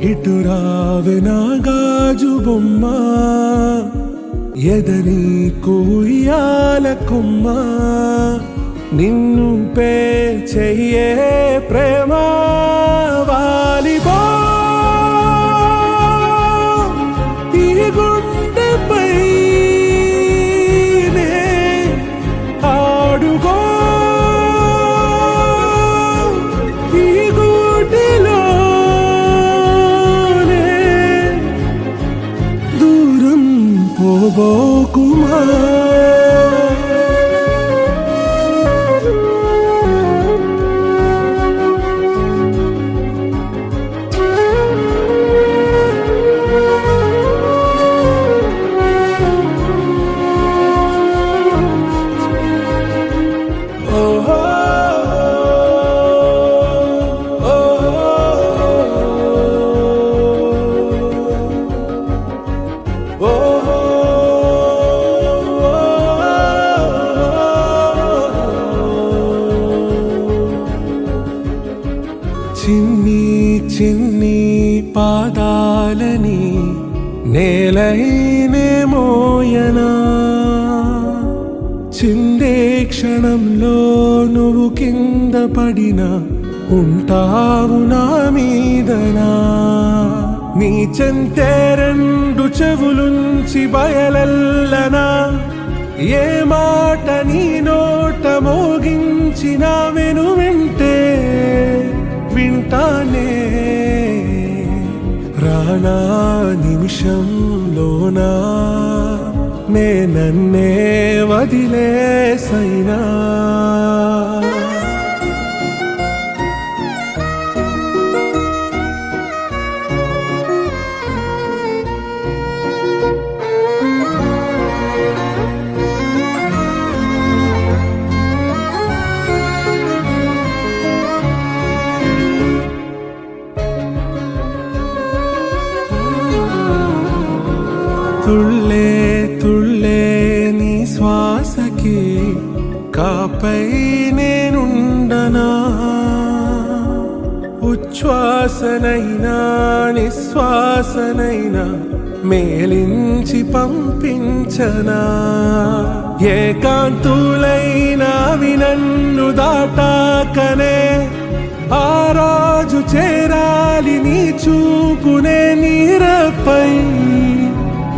ఇటురావే నా గాజు బొమ్మ ఎదని కుయ్యాల కొమ్మ నిన్ను పే చెయ్యే ప్రేమ వాలిబో ఈ గుండెపై ఆడుగో ఈ గూటిలో దూరం పోబోకుమా చిన్ని చిన్ని పాదాలని నేలైనే మోయనా చిందే క్షణంలో నువ్వు కింద పడినా ఉంటావు నా మీదనా నీ చెంతే రెండు చెవులుంచి బయలెల్లనా ఏ మాట నీ నోట మోగించిన వెను వింటే వింటానే రానా నిమిషంలోనా నే నన్నే వదిలేసైనా తుళ్ళే తుళ్ళే నీ శ్వాసకి కాపై నేనుండనా ఉచ్ఛ్వాసనైనా నిశ్వాసనైనా మేలించి పంపించనా ఏకాంతులైనా నన్ను దాటాకనే ఆ రాజు చేరాలి నీ చూపునే నీరపై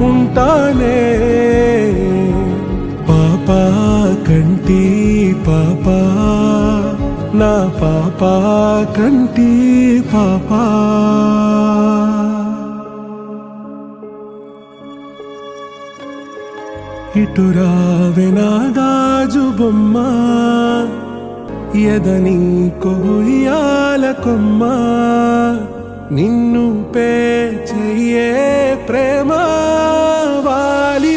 ఉంటానే పాపా కంటి పాపా నా పాపా కంటి పాపా ఇటురావే నా గాజు బొమ్మ ఎదని కొయ్యాల కొమ్మ నిన్ను పే చెయ్యే ప్రేమ వాలి